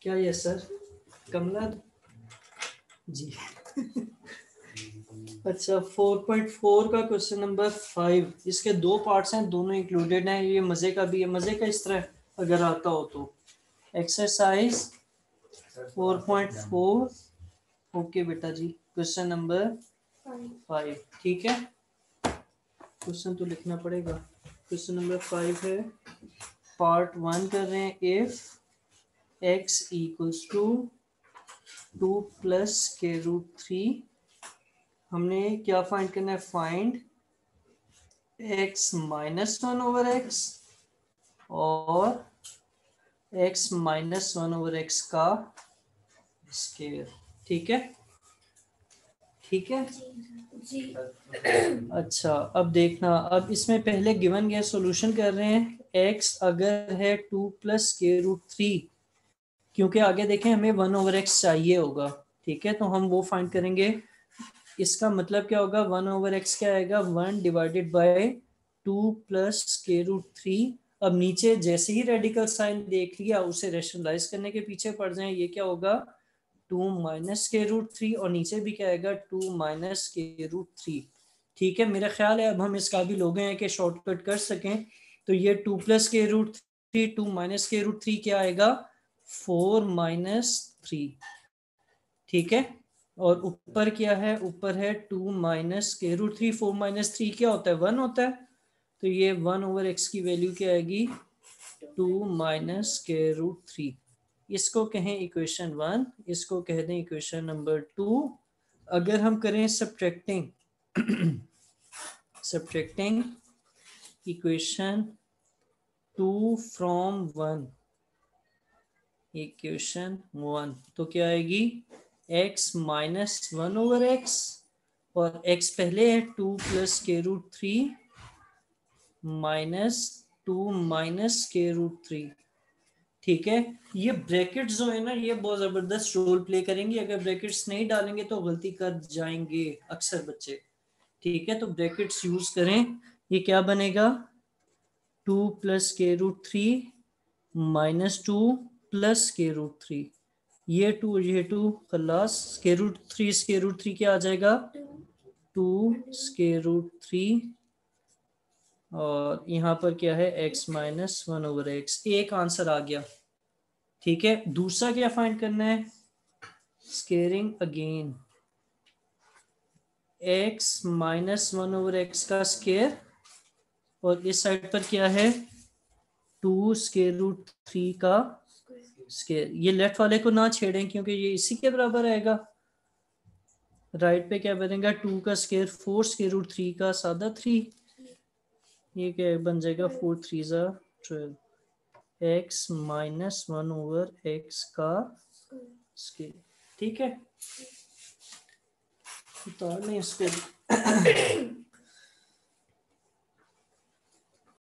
क्या ये सर कमला जी अच्छा 4.4 का क्वेश्चन नंबर 5, इसके दो पार्ट्स हैं, दोनों इंक्लूडेड हैं। ये मजे का भी है, मजे का इस तरह अगर आता हो तो। एक्सरसाइज 4.4। ओके बेटा जी, क्वेश्चन नंबर 5, ठीक है। क्वेश्चन तो लिखना पड़ेगा। क्वेश्चन नंबर 5 है, पार्ट 1 कर रहे हैं। If x equals to 2 plus के रूट 3, हमने क्या फाइंड करना है? Find x minus 1 over x और x माइनस 1 ओवर x का स्क्वायर, ठीक है। ठीक है जी। अच्छा अब देखना, अब इसमें पहले गिवन गया सॉल्यूशन कर रहे हैं। x अगर है 2 प्लस के रूट 3, क्योंकि आगे देखें हमें 1 ओवर x चाहिए होगा, ठीक है, तो हम वो फाइंड करेंगे। इसका मतलब क्या होगा? 1 ओवर एक्स क्या आएगा? 1 डिवाइडेड बाय 2 प्लस के रूट 3। अब नीचे जैसे ही रेडिकल साइन देख लिया, उसे रेशनलाइज करने के पीछे पड़ जाए। ये क्या होगा? 2 माइनस के रूट 3, और नीचे भी क्या आएगा? 2 माइनस के रूट 3। ठीक है, मेरा ख्याल है अब हम इस काबिल हो गए हैं कि शॉर्टकट कर सकें। तो ये 2 प्लस के रूट 3, 2 माइनस के रूट 3 क्या आएगा? 4 माइनस 3, ठीक है। और ऊपर क्या है? ऊपर है 2 माइनस के रूट 3। 4 माइनस 3 क्या होता है? 1 होता है। तो ये 1 ओवर एक्स की वैल्यू क्या आएगी? 2 माइनस के रूट 3। इसको कहें इक्वेशन 1, इसको कह दें इक्वेशन नंबर 2। अगर हम करें subtracting subtracting equation 2 from 1, equation 1 तो क्या आएगी? x माइनस 1 ओवर एक्स, और x पहले है 2 प्लस के रूट 3 माइनस 2 माइनस के रूट 3, ठीक है। ये ब्रैकेट्स जो है ना, ये बहुत जबरदस्त रोल प्ले करेंगे। अगर ब्रैकेट्स नहीं डालेंगे तो गलती कर जाएंगे अक्सर बच्चे, ठीक है। तो ब्रैकेट्स यूज करें। ये क्या बनेगा? 2 प्लस के रूट 3 माइनस 2 प्लस के रूट 3, ये 2 ये 2 खलास। स्केयर रूट 3 स्केयर रूट 3 क्या आ जाएगा? 2 स्केयर रूट 3, और यहाँ पर क्या है? x minus 1 over x. एक आंसर आ गया, ठीक है। दूसरा क्या फाइंड करना है? Squaring again, x minus 1 over x का स्केयर, और इस साइड पर क्या है? 2 स्केयर रूट 3 का स्केयर। ये लेफ्ट वाले को ना छेड़ें क्योंकि ये इसी के बराबर आएगा। राइट पे क्या बनेगा? 2 का स्केयर 4 स्केयर रूट 3 का सादा 3। ये क्या बन जाएगा? 4 3 ज़ा 12, एक्स माइनस 1 ओवर एक्स का स्केयर, ठीक है। उतार लें इसको।